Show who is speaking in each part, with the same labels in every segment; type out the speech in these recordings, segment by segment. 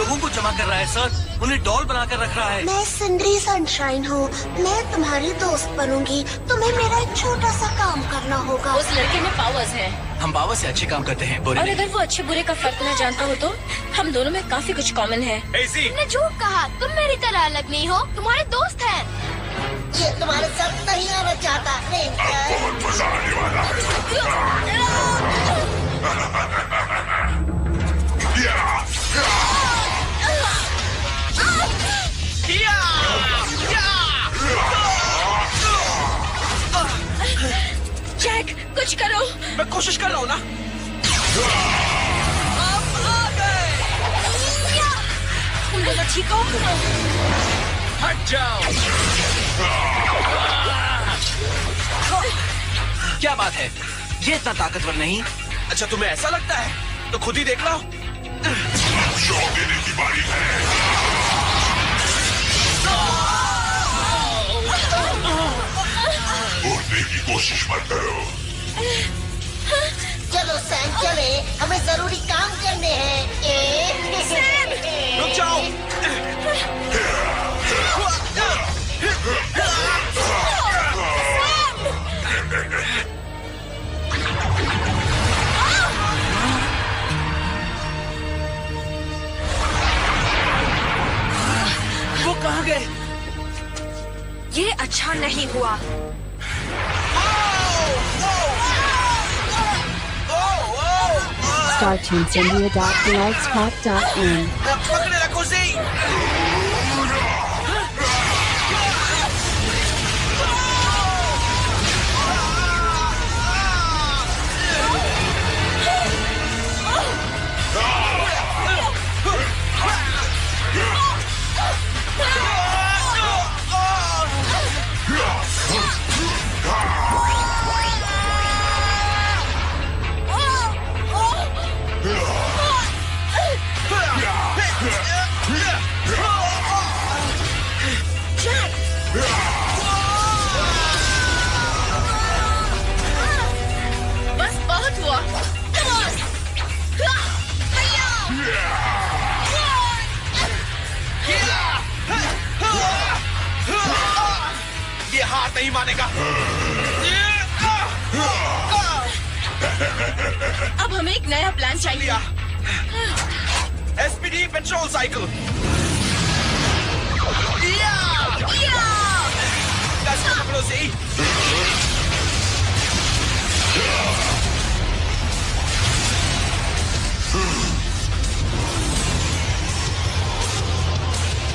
Speaker 1: लोगों को जमा कर रहा है सर, उन्हें डॉल बनाकर रख रहा है।
Speaker 2: मैं सिंदरी सनशाइन हूँ, मैं तुम्हारी दोस्त बनूंगी। तुम्हें मेरा एक छोटा सा काम करना होगा।
Speaker 3: उस लड़के में पावर्स हैं।
Speaker 1: हम पावर से अच्छे काम करते हैं, बुरे
Speaker 3: और
Speaker 1: नहीं।
Speaker 3: अगर वो अच्छे बुरे का फर्क न जानता हो तो हम दोनों में काफी कुछ कॉमन है।
Speaker 4: तुमने झूठ कहा, तुम मेरी तरह अलग नहीं हो, तुम्हारे दोस्त हैं।
Speaker 2: ये तुम्हारे साथ नहीं आना चाहता।
Speaker 5: बहुत मजा आने वाला है।
Speaker 3: जैक, कुछ करो।
Speaker 1: मैं कोशिश कर रहा हूँ ना।
Speaker 3: तुम दोनों ठीक हो?
Speaker 1: हट जाओ। क्या बात है, ये इतना ताकतवर नहीं। अच्छा तुम्हें ऐसा लगता है तो खुद ही देख लो।
Speaker 5: शॉट देने की बारी है। उड़ने की कोशिश मत करो।
Speaker 2: चलो सैम चले, हमें जरूरी काम करने हैं।
Speaker 1: रुक जाओ। वो कहाँ गए?
Speaker 3: ये अच्छा नहीं हुआ।
Speaker 6: StarTuneSindia.blogspot.in
Speaker 1: पकड़े रखो सी।
Speaker 3: बस बहुत हुआ।
Speaker 1: ये हार नहीं मानेगा।
Speaker 3: अब हमें एक नया प्लान चाहिए।
Speaker 1: SPD petrol cycle. पकड़ो सी।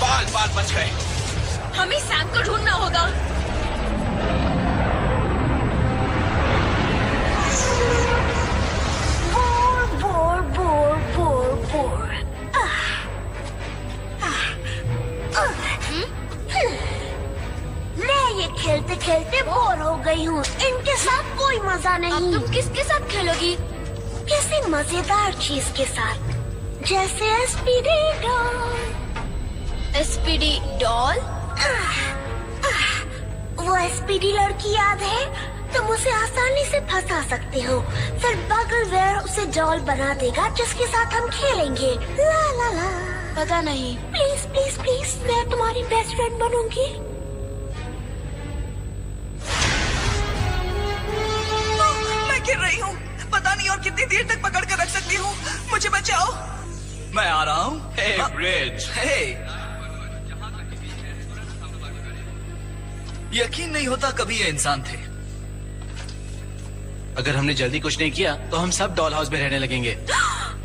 Speaker 1: बाल बाल बच गए।
Speaker 3: हमें सैम को ढूंढना होगा।
Speaker 2: Bore bore bore bore. मैं ये खेलते खेलते बोर हो गई हूँ। इनके साथ कोई मजा नहीं।
Speaker 4: अब तुम किसके साथ खेलोगी?
Speaker 2: किसी मजेदार चीज के साथ, जैसे एसपीडी डॉल।
Speaker 4: SPD doll?
Speaker 2: वो एसपीडी लड़की याद है? तुम उसे आसानी से फंसा सकते हो, फिर बगलवेयर उसे डॉल बना देगा जिसके साथ हम खेलेंगे। ला ला ला।
Speaker 4: पता नहीं।
Speaker 2: प्लीज प्लीज प्लीज, मैं तुम्हारी बेस्ट फ्रेंड बनूंगी।
Speaker 1: मैं गिर रही हूँ, पता नहीं और कितनी देर तक पकड़ कर रख सकती हूँ। मुझे बचाओ। मैं आ रहा हूँ।
Speaker 7: Hey, Bridge.
Speaker 1: यकीन नहीं होता कभी ये इंसान थे। अगर हमने जल्दी कुछ नहीं किया तो हम सब डॉल हाउस में रहने लगेंगे।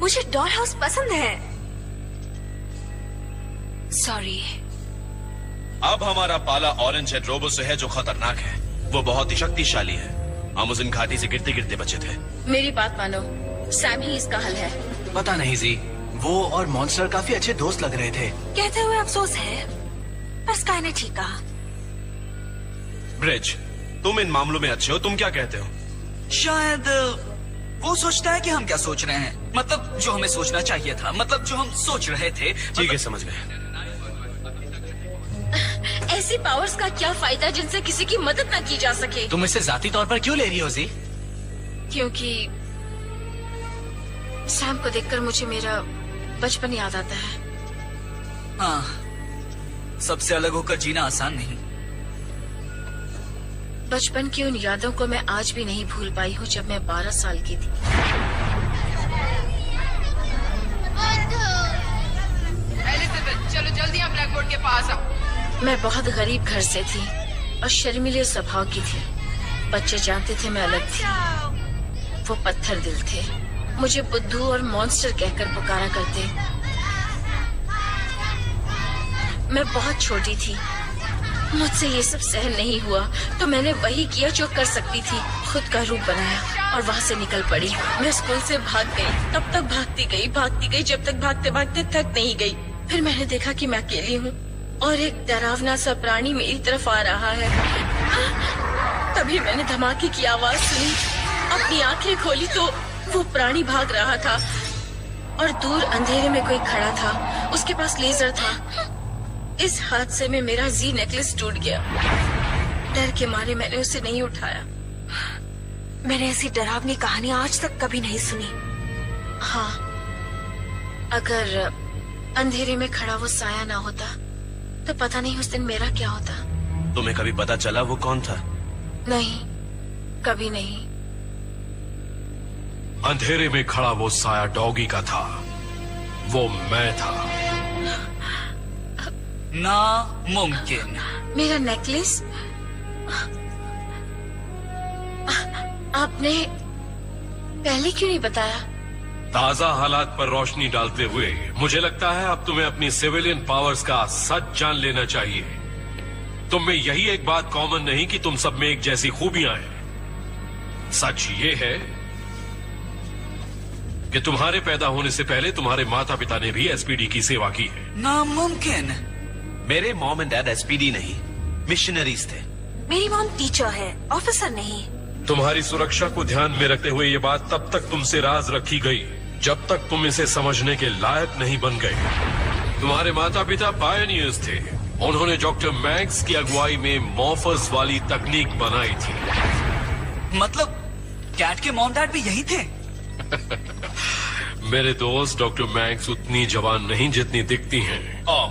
Speaker 3: मुझे डॉल हाउस पसंद है। सॉरी।
Speaker 7: अब हमारा पाला ऑरेंज हेड रोबो से है जो खतरनाक है। वो बहुत ही शक्तिशाली है। हम उस इन घाटी से गिरते गिरते बचे थे।
Speaker 3: मेरी बात मानो, सैम ही इसका हल है।
Speaker 1: पता नहीं जी, वो और मॉन्स्टर काफी अच्छे दोस्त लग रहे थे।
Speaker 3: कहते हुए अफसोस है, पर स्काई ने ठीक कहा।
Speaker 7: ब्रिज, तुम इन मामलों में अच्छे हो, तुम क्या कहते हो?
Speaker 1: शायद वो सोचता है कि हम क्या सोच रहे हैं। मतलब जो हमें सोचना चाहिए था, मतलब जो हम सोच रहे थे।
Speaker 7: ठीक है, समझ गए।
Speaker 3: ऐसी पावर्स का क्या फायदा जिनसे किसी की मदद न की जा सके?
Speaker 1: तुम इसे जाती तौर पर क्यों ले रही हो जी?
Speaker 3: क्योंकि सैम को देखकर मुझे मेरा बचपन याद आता है।
Speaker 1: हाँ, सबसे अलग होकर जीना आसान नहीं।
Speaker 3: बचपन की उन यादों को मैं आज भी नहीं भूल पाई हूँ जब मैं 12 साल की थी।
Speaker 6: एलिजाबेथ, चलो जल्दी यहाँ ब्लैक बोर्ड के पास आओ।
Speaker 3: मैं बहुत गरीब घर से थी और शर्मीले स्वभाव की थी। बच्चे जानते थे मैं अलग थी। वो पत्थर दिल थे, मुझे बुद्धू और मॉन्स्टर कहकर पुकारा करते। मैं बहुत छोटी थी, मुझसे ये सब सहन नहीं हुआ, तो मैंने वही किया जो कर सकती थी, खुद का रूप बनाया और वहाँ से निकल पड़ी। मैं स्कूल से भाग गई, तब तक भागती गई, जब तक भागते भागते थक नहीं गई। फिर मैंने देखा कि मैं अकेली हूँ और एक डरावना सा प्राणी मेरी तरफ आ रहा है। तभी मैंने धमाके की आवाज सुनी, अपनी आंखें खोली तो वो प्राणी भाग रहा था और दूर अंधेरे में कोई खड़ा था, उसके पास लेजर था। इस हादसे में मेरा जी नेकलेस टूट गया। डर के मारे मैंने उसे नहीं उठाया।
Speaker 2: मैंने ऐसी डरावनी कहानी आज तक कभी नहीं सुनी।
Speaker 3: हाँ, अगर अंधेरे में खड़ा वो साया ना होता तो पता नहीं उस दिन मेरा क्या होता।
Speaker 7: तुम्हें कभी पता चला वो कौन था?
Speaker 3: नहीं, कभी नहीं।
Speaker 8: अंधेरे में खड़ा वो साया डॉगी का था, वो मैं था।
Speaker 1: नामुमकिन।
Speaker 3: मेरा नेकलेस? आपने पहले क्यों नहीं बताया?
Speaker 8: ताजा हालात पर रोशनी डालते हुए मुझे लगता है अब तुम्हें अपनी सिविलियन पावर्स का सच जान लेना चाहिए। तुम में यही एक बात कॉमन नहीं कि तुम सब में एक जैसी खूबियां हैं। सच ये है कि तुम्हारे पैदा होने से पहले तुम्हारे माता पिता ने भी एसपीडी की सेवा की है।
Speaker 1: नामुमकिन।
Speaker 7: मेरे मॉम एंड डैड एसपीडी नहीं, मिशनरीज थे।
Speaker 2: मेरी मॉम टीचर है, ऑफिसर नहीं।
Speaker 8: तुम्हारी सुरक्षा को ध्यान में रखते हुए ये बात तब तक तुमसे राज रखी गई जब तक तुम इसे समझने के लायक नहीं बन गए। तुम्हारे माता पिता पायनियर्स थे। उन्होंने डॉक्टर मैक्स की अगुवाई में मॉर्फर्स वाली तकनीक बनाई थी।
Speaker 1: मतलब कैट के मॉम डैड भी यही थे?
Speaker 8: मेरे दोस्त, डॉक्टर मैक्स उतनी जवान नहीं जितनी दिखती हैं।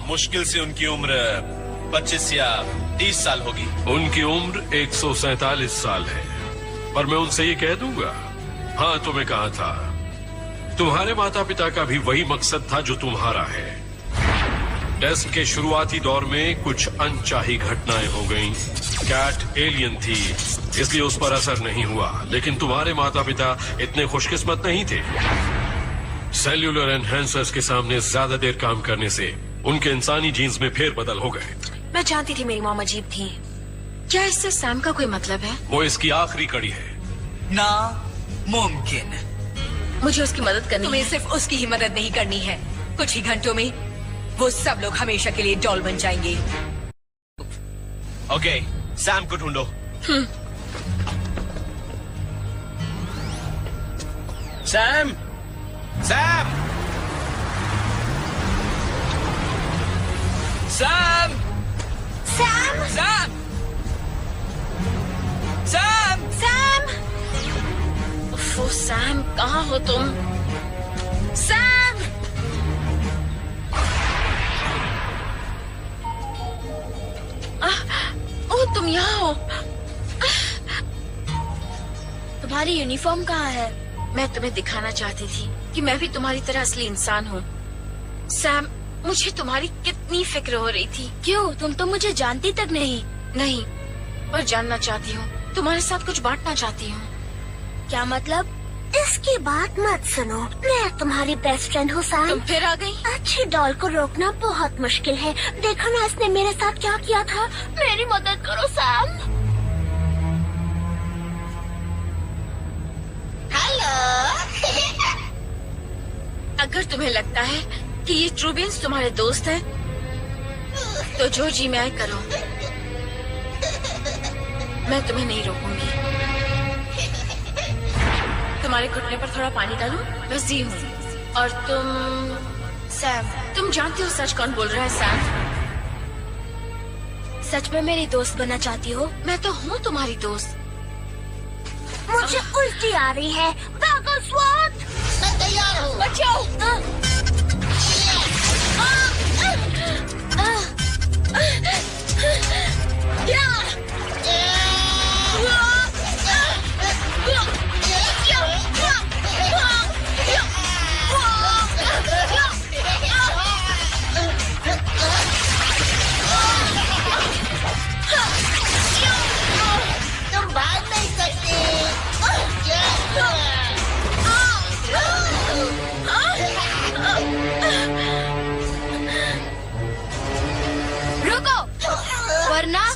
Speaker 7: मुश्किल से उनकी उम्र 25 या 30 साल होगी।
Speaker 8: उनकी उम्र 147 साल है, पर मैं उनसे ये कह दूंगा। हाँ, तुम्हें कहा था, तुम्हारे माता पिता का भी वही मकसद था जो तुम्हारा है। टेस्ट के शुरुआती दौर में कुछ अनचाही घटनाएं हो गईं। कैट एलियन थी, इसलिए उस पर असर नहीं हुआ, लेकिन तुम्हारे माता पिता इतने खुशकिस्मत नहीं थे। सेल्यूलर एनहेंसर्स के सामने ज्यादा देर काम करने से उनके इंसानी जीन्स में फेर बदल हो गए।
Speaker 2: मैं जानती थी मेरी मॉम अजीब थी।
Speaker 3: क्या इससे सैम का कोई मतलब है?
Speaker 8: वो इसकी आखिरी कड़ी है।
Speaker 1: नामुमकिन।
Speaker 3: मुझे उसकी मदद करनी
Speaker 6: तुम्हें
Speaker 3: है।
Speaker 6: सिर्फ उसकी ही मदद नहीं करनी है, कुछ ही घंटों में वो सब लोग हमेशा के लिए डॉल बन जाएंगे।
Speaker 7: ओके, सैम को ढूंढो। Sam, Sam,
Speaker 1: Sam,
Speaker 2: Sam,
Speaker 1: Sam, Sam,
Speaker 2: Sam,
Speaker 3: वो सैम, कहाँ हो तुम? सैम! ओ, तुम यहाँ हो?
Speaker 2: तुम्हारी यूनिफॉर्म कहाँ है?
Speaker 3: मैं तुम्हें दिखाना चाहती थी कि मैं भी तुम्हारी तरह असली इंसान हूँ। सैम, मुझे तुम्हारी कितनी फिक्र हो रही थी।
Speaker 2: क्यों? तुम तो मुझे जानती तक नहीं।
Speaker 3: नहीं, पर जानना चाहती हूँ, तुम्हारे साथ कुछ बांटना चाहती हूँ।
Speaker 2: क्या मतलब? इसकी बात मत सुनो, मैं तुम्हारी बेस्ट फ्रेंड हूँ सैम।
Speaker 3: तुम फिर आ गई?
Speaker 2: अच्छी डॉल को रोकना बहुत मुश्किल है। देखो ना इसने मेरे साथ क्या किया था। मेरी मदद करो सैम।
Speaker 3: अगर तुम्हें लगता है कि ये ट्रूबियंस तुम्हारे दोस्त हैं, तो जो जी में आए करो। मैं तुम्हें नहीं रोकूंगी। तुम्हारे घुटने पर थोड़ा पानी डालूं? मैं जी हूँ। और तुम?
Speaker 2: सैम।
Speaker 3: तुम जानती हो सच कौन बोल रहा है? सैम।
Speaker 2: सच में मेरी दोस्त बनना चाहती हो?
Speaker 3: मैं तो हूँ तुम्हारी दोस्त।
Speaker 2: मुझे उल्टी आ रही है। भागो स्वाट। मैं तैयार हूँ।
Speaker 3: बचाओ!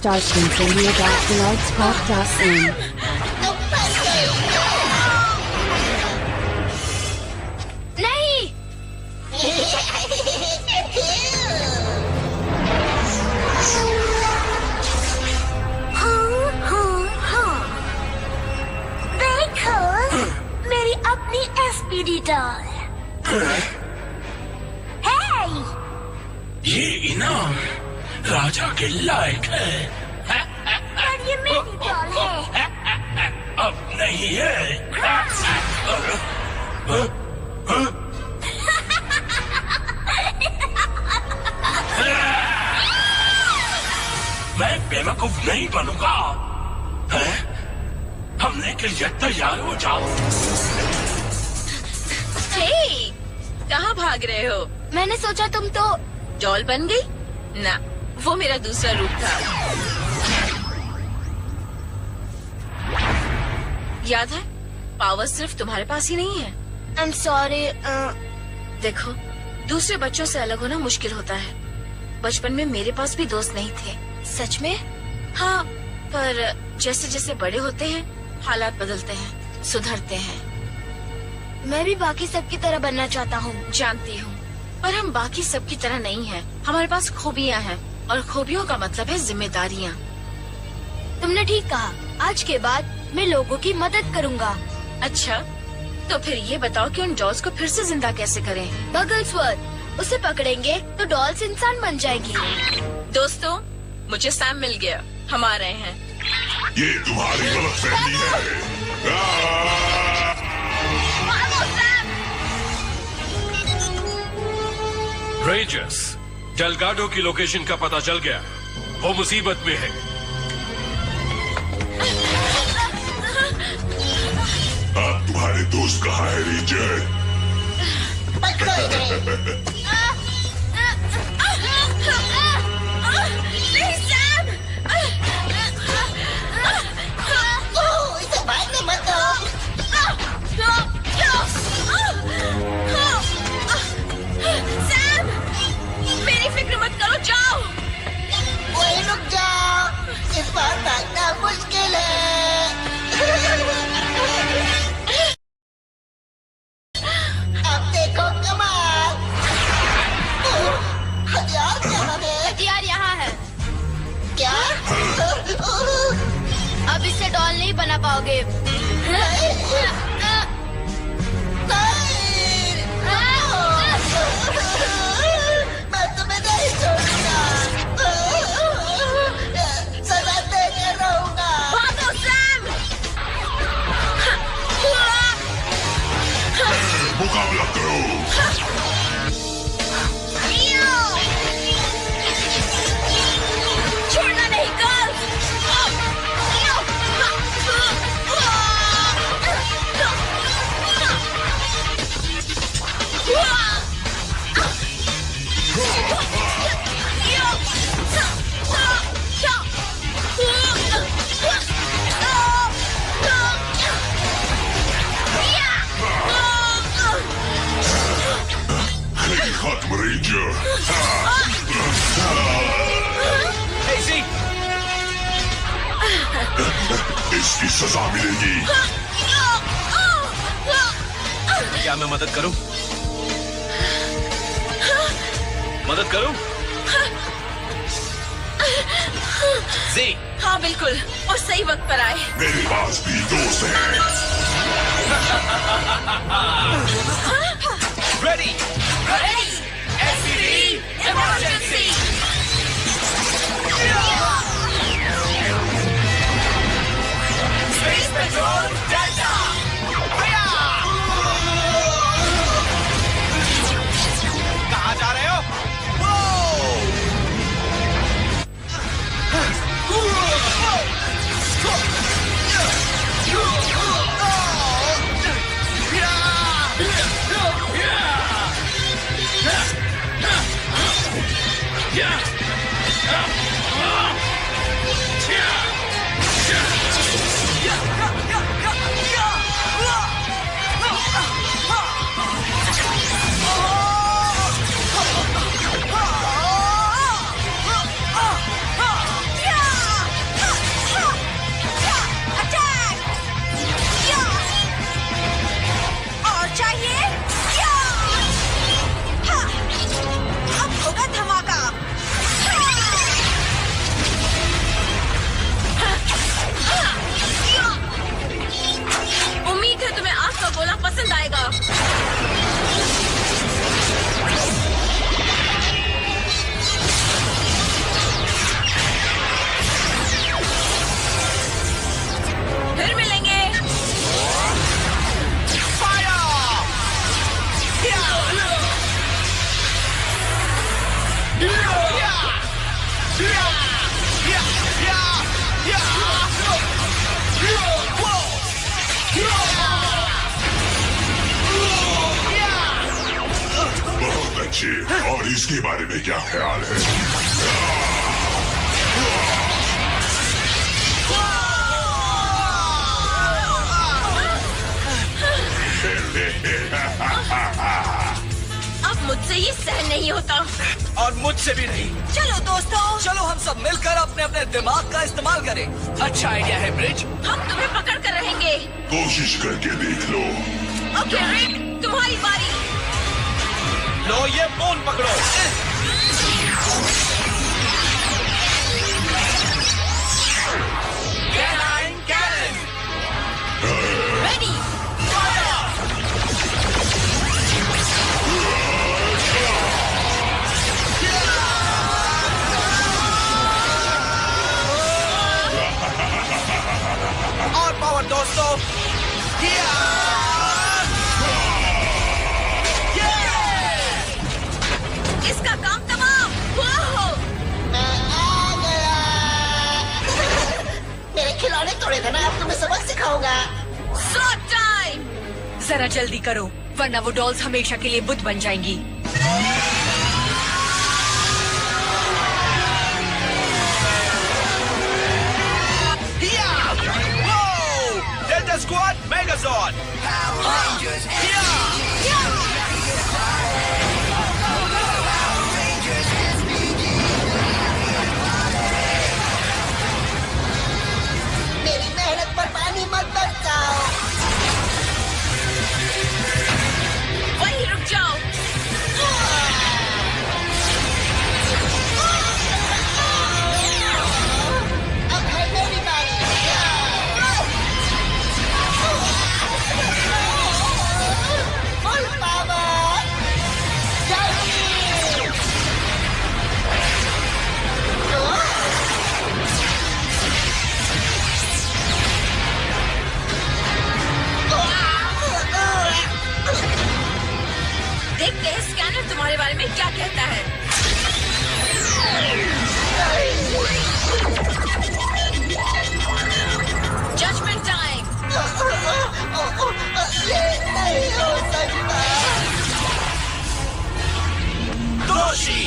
Speaker 9: starscreensindia.blogspot.in.
Speaker 4: नहीं।
Speaker 2: देखो मेरी अपनी एसपीडी डॉल।
Speaker 10: ये इनाम राजा के लायक है।
Speaker 2: पर ये मेरी डॉल है।
Speaker 10: अब नहीं है। मैं बेवकूफ नहीं बनूंगा। हमने के लिए तैयार हो जाओ।
Speaker 3: हे, कहाँ भाग रहे हो?
Speaker 4: मैंने सोचा तुम तो
Speaker 3: डॉल बन गई? ना, वो मेरा दूसरा रूप था। याद है, पावर सिर्फ तुम्हारे पास ही नहीं है।
Speaker 4: I am sorry.
Speaker 3: देखो, दूसरे बच्चों से अलग होना मुश्किल होता है। बचपन में मेरे पास भी दोस्त नहीं थे।
Speaker 4: सच में?
Speaker 3: हाँ, पर जैसे जैसे बड़े होते हैं हालात बदलते हैं, सुधरते हैं।
Speaker 4: मैं भी बाकी सबकी तरह बनना चाहता हूँ।
Speaker 3: जानती हूँ, पर हम बाकी सबकी तरह नहीं हैं। हमारे पास खूबियाँ हैं और खूबियों का मतलब है जिम्मेदारियाँ।
Speaker 4: तुमने ठीक कहा। आज के बाद मैं लोगों की मदद करूँगा।
Speaker 3: अच्छा, तो फिर ये बताओ कि उन डॉल्स को फिर से जिंदा कैसे करें?
Speaker 4: बगल्सवर्थ, उसे पकड़ेंगे तो डॉल्स इंसान बन जाएगी।
Speaker 3: दोस्तों, मुझे सैम मिल गया। हम आ रहे हैं।
Speaker 5: ये तुम्हारी गलतफहमी है।
Speaker 8: रेंजर्स, डेलगाडो की लोकेशन का पता चल गया। वो मुसीबत में है।
Speaker 5: अब तुम्हारे दोस्त कहाँ है रेंजर?
Speaker 2: इसे भागने मत दो।
Speaker 3: सैम, मेरी फिक्र मत करो, जाओ।
Speaker 2: वही रुक जाओ, इस बार भागना मुश्किल है। अब देखो कमाल। हथियार कहाँ है?
Speaker 4: हथियार यहाँ है।
Speaker 2: क्या?
Speaker 4: अब इससे डॉल नहीं बना पाओगे।
Speaker 2: मैं तुम्हें नहीं छोड़ूंगा। सजा देके रहूंगा।
Speaker 3: भागो सैम!
Speaker 5: मुकाबला करो।
Speaker 3: छोड़ना नहीं, गर्ल्स!
Speaker 5: खत्म रेंजर। इसकी सजा मिलेगी।
Speaker 7: क्या मैं मदद करूं? मदद करूं? जी।
Speaker 3: हाँ बिल्कुल, और सही वक्त पर आए।
Speaker 5: मेरे पास भी दोस्त हैं।
Speaker 7: Ready,
Speaker 3: ready, SPD, emergency. Space petrol delta.
Speaker 7: कहाँ जा रहे हो?
Speaker 1: Yeah!
Speaker 5: बच्चे, और इसके बारे में क्या ख्याल है?
Speaker 3: अब मुझसे ये सहन नहीं होता।
Speaker 7: और मुझसे भी नहीं।
Speaker 1: चलो दोस्तों, चलो हम सब मिलकर अपने अपने दिमाग का इस्तेमाल करें। अच्छा आइडिया है ब्रिज।
Speaker 3: हम तुम्हें पकड़ कर रहेंगे।
Speaker 5: कोशिश करके देख लो।
Speaker 3: ओके रिक, तुम्हारी बारी।
Speaker 7: लो ये फोन पकड़ो।
Speaker 3: रेडी।
Speaker 1: और पावर दोस्तों।
Speaker 3: इसका काम तमाम।
Speaker 2: मेरे खिलौने तोड़े थे ना, अब तुम्हें सबक सिखाऊंगा।
Speaker 3: Shot time.
Speaker 6: जरा जल्दी करो, वरना वो डॉल्स हमेशा के लिए बुत बन जाएंगी।
Speaker 7: Delta Squad Megazone.
Speaker 2: मेरी मेहनत पर पानी मत बरसाओ।
Speaker 3: वहीं रुक जाओ।
Speaker 2: अब है मेरी बारी। Full power. जल्दी।
Speaker 3: देखते हैं स्कैनर तुम्हारे बारे में क्या कहता है। Judgement time.
Speaker 2: ये नहीं हो सकता।
Speaker 7: दोषी।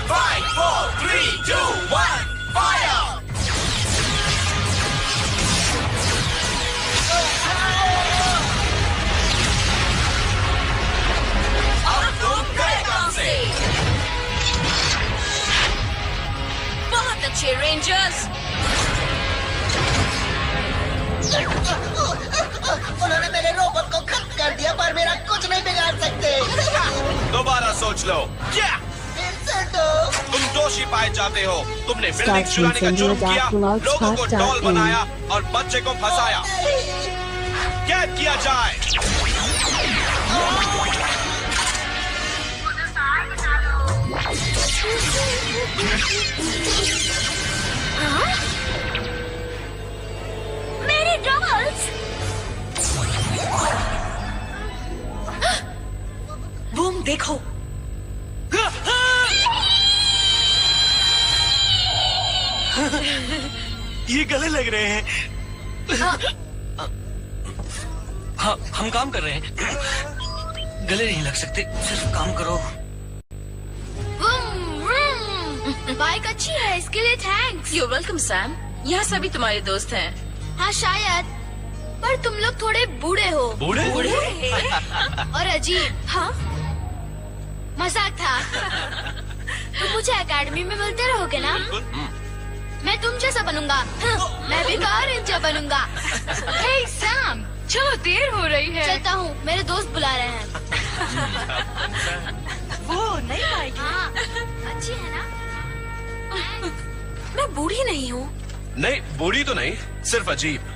Speaker 7: 5, 4, 3, 2, 1, fire!
Speaker 3: अब तुम गए काम से। बहुत अच्छे रेंजर्स।
Speaker 2: उन्होंने मेरे रोबोट को खत्म कर दिया, पर मेरा कुछ नहीं बिगाड़ सकते।
Speaker 7: दोबारा सोच लो। क्या
Speaker 2: फिर से तो
Speaker 7: तुम दोषी पाए जाते हो? तुमने बिल्डिंग चुराने का जुर्म किया, लोगों को डॉल बनाया और बच्चे को फंसाया। कैद किया जाए।
Speaker 2: मेरे डॉल्स।
Speaker 6: बूम देखो।
Speaker 1: ये गले लग रहे हैं। हाँ, हम काम कर रहे हैं। गले नहीं लग सकते, सिर्फ काम करो।
Speaker 4: बाइक अच्छी है, इसके लिए थैंक्स।
Speaker 3: You welcome Sam. यहाँ सभी तुम्हारे दोस्त हैं।
Speaker 4: हाँ शायद, पर तुम लोग थोड़े बूढ़े हो
Speaker 1: बूढ़े
Speaker 4: और अजीब। हाँ, मजाक था। तुम मुझे एकेडमी में मिलते रहोगे ना? मैं तुम जैसा बनूंगा। मैं भी कार रेंजर बनूंगा। हे सैम, चलो देर हो रही है। चलता हूँ, मेरे दोस्त बुला रहे हैं।
Speaker 1: वो नहीं आएगी।
Speaker 4: हाँ, अच्छी है ना? मैं बूढ़ी नहीं हूँ।
Speaker 7: नहीं, बूढ़ी तो नहीं, सिर्फ अजीब।